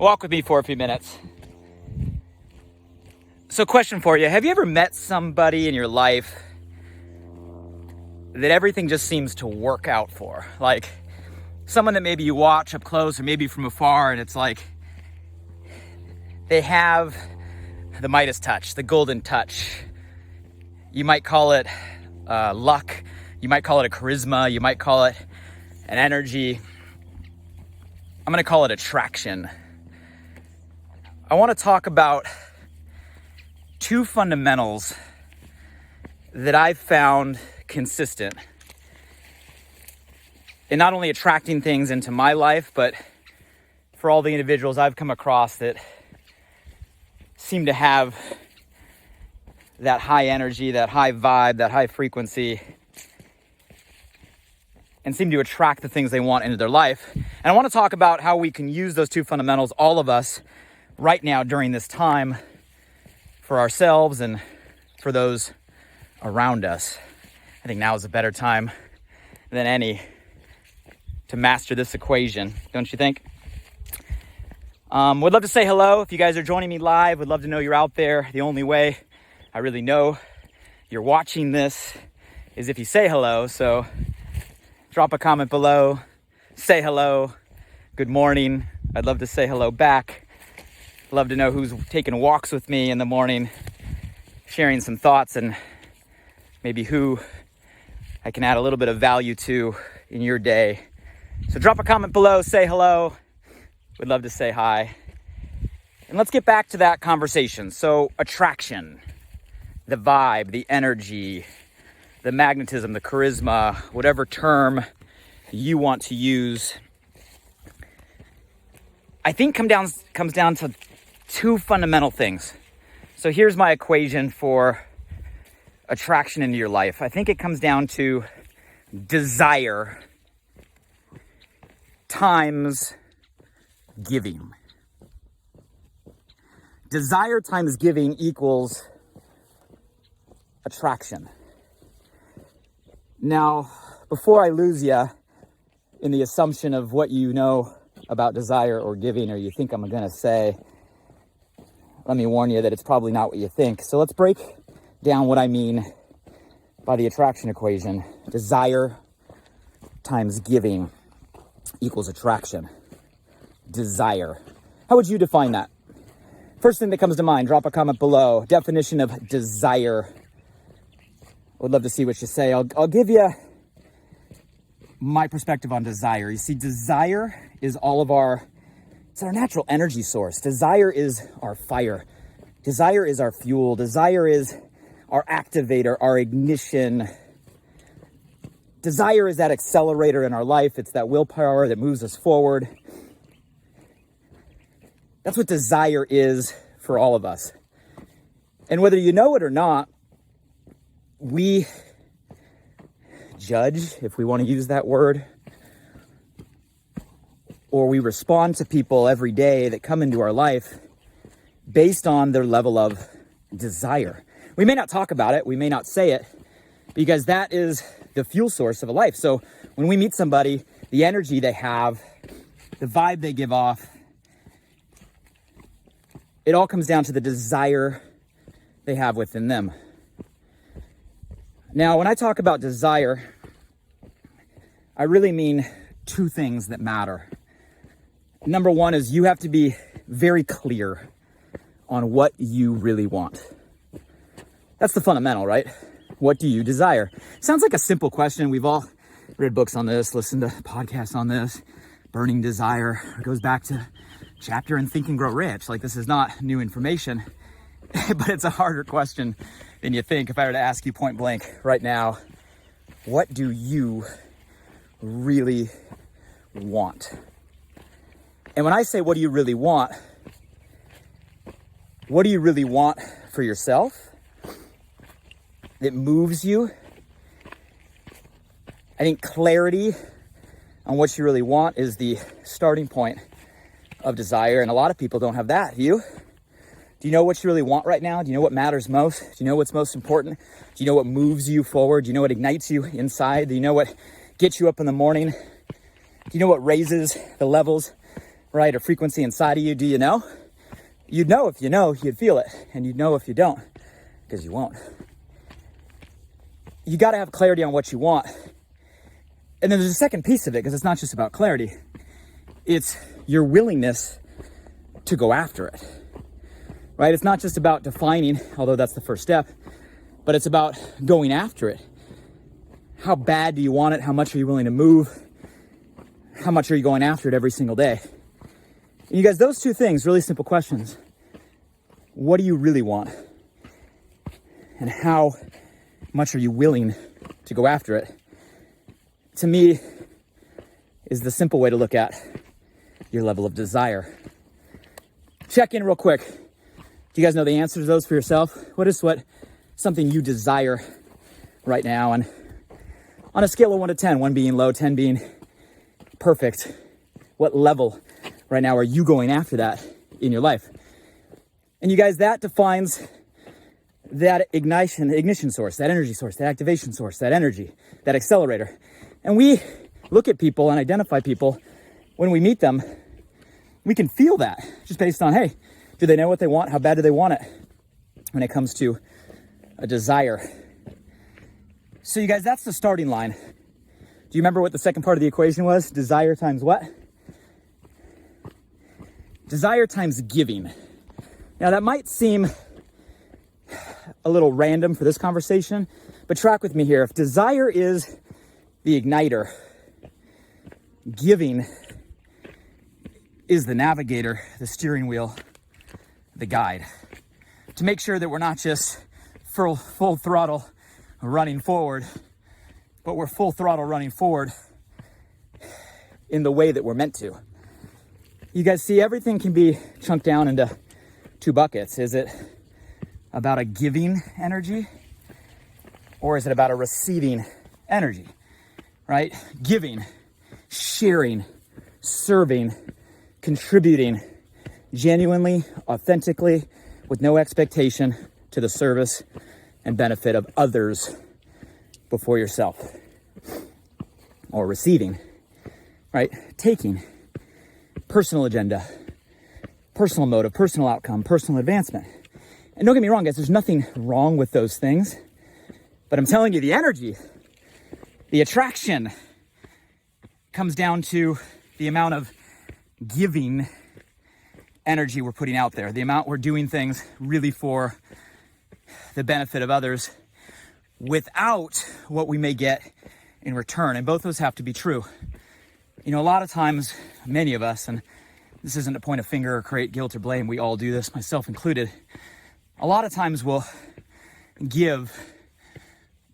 Walk with me for a few minutes. So question for you, have you ever met somebody in your life that everything just seems to work out for? Like someone that maybe you watch up close or maybe from afar, and it's like they have the Midas touch, the golden touch. You might call it luck. You might call it a charisma. You might call it an energy. I'm going to call it attraction. I want to talk about two fundamentals that I've found consistent in not only attracting things into my life, but for all the individuals I've come across that seem to have that high energy, that high vibe, that high frequency, and seem to attract the things they want into their life. And I want to talk about how we can use those two fundamentals, all of us, right now during this time for ourselves and for those around us. I think now is a better time than any to master this equation, don't you think? Would love to say hello. If you guys are joining me live, would love to know you're out there. The only way I really know you're watching this is if you say hello. So drop a comment below, say hello, good morning. I'd love to say hello back. Love to know who's taking walks with me in the morning, sharing some thoughts, and maybe who I can add a little bit of value to in your day. So drop a comment below, say hello. Would love to say hi. And let's get back to that conversation. So attraction, the vibe, the energy, the magnetism, the charisma, whatever term you want to use, I think comes down to two fundamental things. So here's my equation for attraction into your life. I think it comes down to desire times giving. Desire times giving equals attraction. Now, before I lose you in the assumption of what you know about desire or giving, or you think I'm going to say, let me warn you that it's probably not what you think. So let's break down what I mean by the attraction equation. Desire times giving equals attraction. Desire. How would you define that? First thing that comes to mind, drop a comment below. Definition of desire. Would love to see what you say. I'll give you my perspective on desire. You see, desire is it's our natural energy source. Desire is our fire. Desire is our fuel. Desire is our activator, our ignition. Desire is that accelerator in our life. It's that willpower that moves us forward. That's what desire is for all of us. And whether you know it or not, we judge, if we want to use that word, or we respond to people every day that come into our life based on their level of desire. We may not talk about it, we may not say it, because that is the fuel source of a life. So when we meet somebody, the energy they have, the vibe they give off, it all comes down to the desire they have within them. Now, when I talk about desire, I really mean two things that matter. Number one is you have to be very clear on what you really want. That's the fundamental, right? What do you desire? Sounds like a simple question. We've all read books on this, listened to podcasts on this. Burning desire. It goes back to chapter in Think and Grow Rich. Like, this is not new information, but it's a harder question than you think. If I were to ask you point blank right now, what do you really want? And when I say, what do you really want for yourself that moves you? I think clarity on what you really want is the starting point of desire. And a lot of people don't have that. Do you? Do you know what you really want right now? Do you know what matters most? Do you know what's most important? Do you know what moves you forward? Do you know what ignites you inside? Do you know what gets you up in the morning? Do you know what raises the levels right? A frequency inside of you. Do you know? You'd know if you know, you'd feel it. And you'd know if you don't, because you won't. You got to have clarity on what you want. And then there's a second piece of it, because it's not just about clarity. It's your willingness to go after it, right? It's not just about defining, although that's the first step, but it's about going after it. How bad do you want it? How much are you willing to move? How much are you going after it every single day? And you guys, those two things, really simple questions. What do you really want? And how much are you willing to go after it? To me, is the simple way to look at your level of desire. Check in real quick. Do you guys know the answer to those for yourself? What is something you desire right now? And on a scale of 1 to 10, 1 being low, 10 being perfect, what level right now are you going after that in your life? And you guys, that defines that ignition source, that energy source, that activation source, that energy, that accelerator. And we look at people and identify people when we meet them. We can feel that just based on, hey, do they know what they want? How bad do they want it when it comes to a desire? So you guys, that's the starting line. Do you remember what the second part of the equation was? Desire times what? Desire times giving. Now that might seem a little random for this conversation, but track with me here. If desire is the igniter, giving is the navigator, the steering wheel, the guide, to make sure that we're not just full throttle running forward, but we're full throttle running forward in the way that we're meant to. You guys see, everything can be chunked down into 2 buckets. Is it about a giving energy, or is it about a receiving energy, right? Giving, sharing, serving, contributing genuinely, authentically, with no expectation to the service and benefit of others before yourself. Or receiving, right? Taking, personal agenda, personal motive, personal outcome, personal advancement. And don't get me wrong, guys, there's nothing wrong with those things. But I'm telling you, the energy, the attraction comes down to the amount of giving energy we're putting out there, the amount we're doing things really for the benefit of others without what we may get in return. And both those have to be true. You know, a lot of times, many of us, and this isn't to point a finger or create guilt or blame, we all do this, myself included. A lot of times we'll give,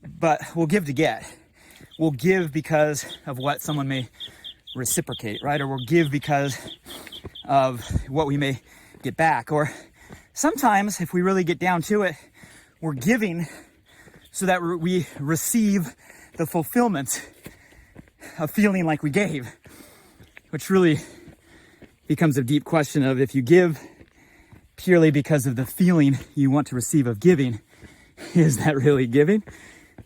but we'll give to get. We'll give because of what someone may reciprocate, right? Or we'll give because of what we may get back. Or sometimes, if we really get down to it, we're giving so that we receive the fulfillment of feeling like we gave, which really becomes a deep question of, if you give purely because of the feeling you want to receive of giving, is that really giving,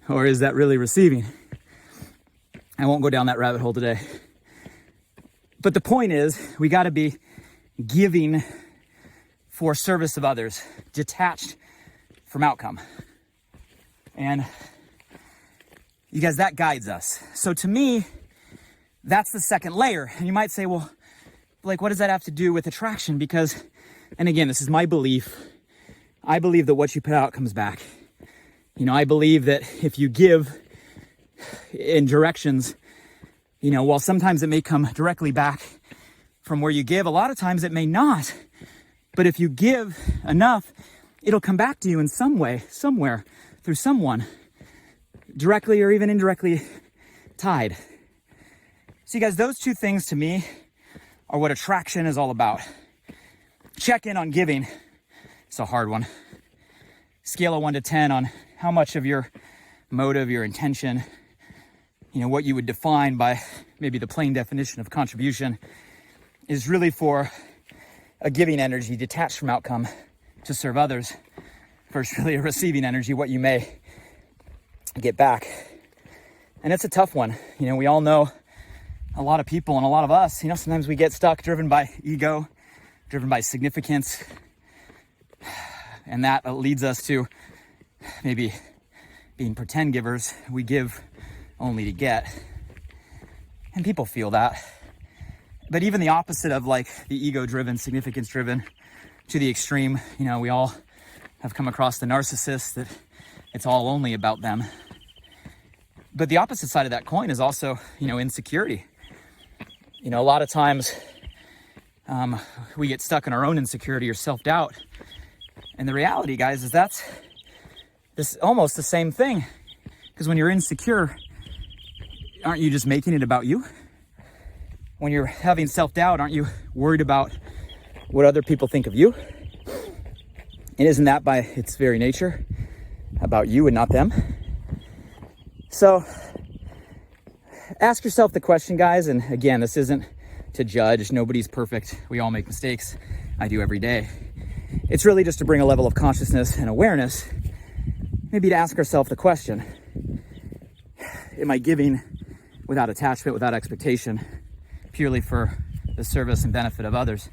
or is that really receiving? I won't go down that rabbit hole today. But the point is, we got to be giving for service of others, detached from outcome. And you guys, that guides us. So to me, that's the second layer. And you might say, well, like, what does that have to do with attraction? Because, and again, this is my belief. I believe that what you put out comes back. You know, I believe that if you give in directions, you know, while sometimes it may come directly back from where you give, a lot of times it may not. But if you give enough, it'll come back to you in some way, somewhere, through someone, directly or even indirectly tied. So you guys, those two things to me are what attraction is all about. Check in on giving. It's a hard one. Scale of 1 to 10 on how much of your motive, your intention, you know, what you would define by maybe the plain definition of contribution is really for a giving energy detached from outcome to serve others, versus really a receiving energy, what you may get back. And it's a tough one. You know, we all know a lot of people and a lot of us, sometimes we get stuck driven by ego, driven by significance. And that leads us to maybe being pretend givers. We give only to get. And people feel that. But even the opposite of like the ego-driven, significance-driven to the extreme, we all have come across the narcissist that it's all only about them. But the opposite side of that coin is also, insecurity. A lot of times we get stuck in our own insecurity or self-doubt. And the reality, guys, is that's this almost the same thing. Because when you're insecure, aren't you just making it about you? When you're having self-doubt, aren't you worried about what other people think of you? And isn't that by its very nature about you and not them? So ask yourself the question, guys. And again, this isn't to judge. Nobody's perfect. We all make mistakes. I do every day. It's really just to bring a level of consciousness and awareness, maybe to ask ourselves the question, am I giving without attachment, without expectation, purely for the service and benefit of others?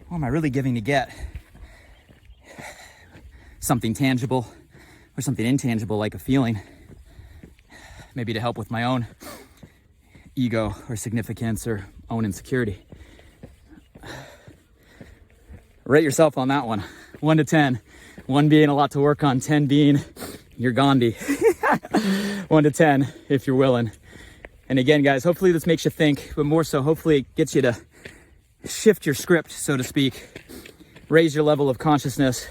Or am I really giving to get something tangible or something intangible like a feeling, maybe to help with my own ego or significance or own insecurity? Rate yourself on that one. 1 to 10. 1 being a lot to work on, 10 being you're Gandhi. 1 to 10 if you're willing. And again, guys, hopefully this makes you think, but more so, hopefully it gets you to shift your script, so to speak, raise your level of consciousness,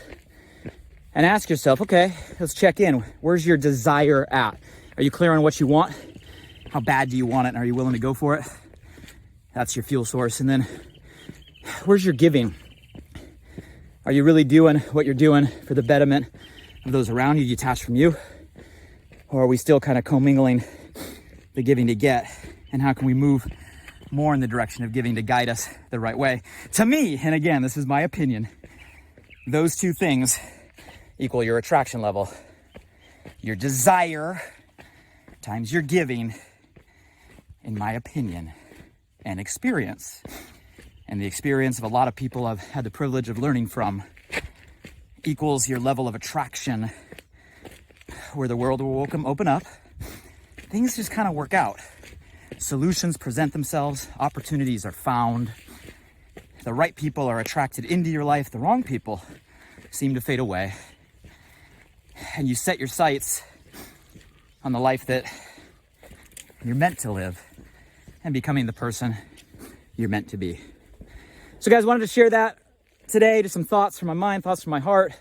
and ask yourself, okay, let's check in. Where's your desire at? Are you clear on what you want? How bad do you want it? And are you willing to go for it? That's your fuel source. And then where's your giving? Are you really doing what you're doing for the betterment of those around you, detached from you? Or are we still kind of commingling the giving to get? And how can we move more in the direction of giving to guide us the right way? To me, and again, this is my opinion, those two things equal your attraction level. Your desire times your giving, in my opinion, and experience. And the experience of a lot of people I've had the privilege of learning from equals your level of attraction, where the world will open up. Things just kind of work out. Solutions present themselves. Opportunities are found. The right people are attracted into your life. The wrong people seem to fade away. And you set your sights on the life that you're meant to live and becoming the person you're meant to be. So guys, wanted to share that today, just some thoughts from my mind, thoughts from my heart.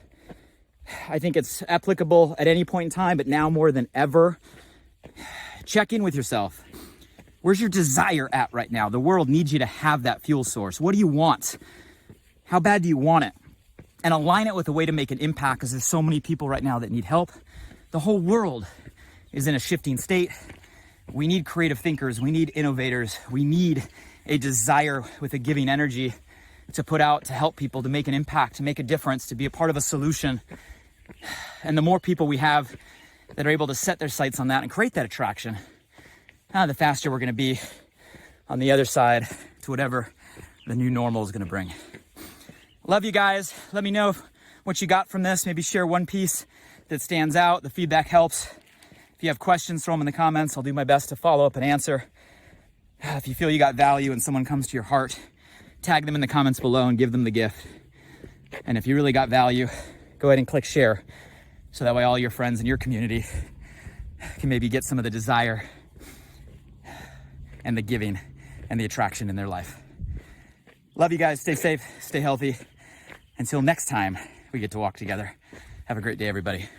I think it's applicable at any point in time, but now more than ever. Check in with yourself. Where's your desire at right now? The world needs you to have that fuel source. What do you want? How bad do you want it? And align it with a way to make an impact, because there's so many people right now that need help. The whole world is in a shifting state. We need creative thinkers. We need innovators. We need a desire with a giving energy to put out, to help people, to make an impact, to make a difference, to be a part of a solution. And the more people we have that are able to set their sights on that and create that attraction, the faster we're going to be on the other side to whatever the new normal is going to bring. Love you guys. Let me know what you got from this. Maybe share one piece that stands out. The feedback helps. If you have questions, throw them in the comments. I'll do my best to follow up and answer. If you feel you got value and someone comes to your heart, tag them in the comments below and give them the gift. And if you really got value, go ahead and click share, so that way all your friends in your community can maybe get some of the desire and the giving and the attraction in their life. Love you guys. Stay safe, stay healthy. Until next time we get to walk together. Have a great day, everybody.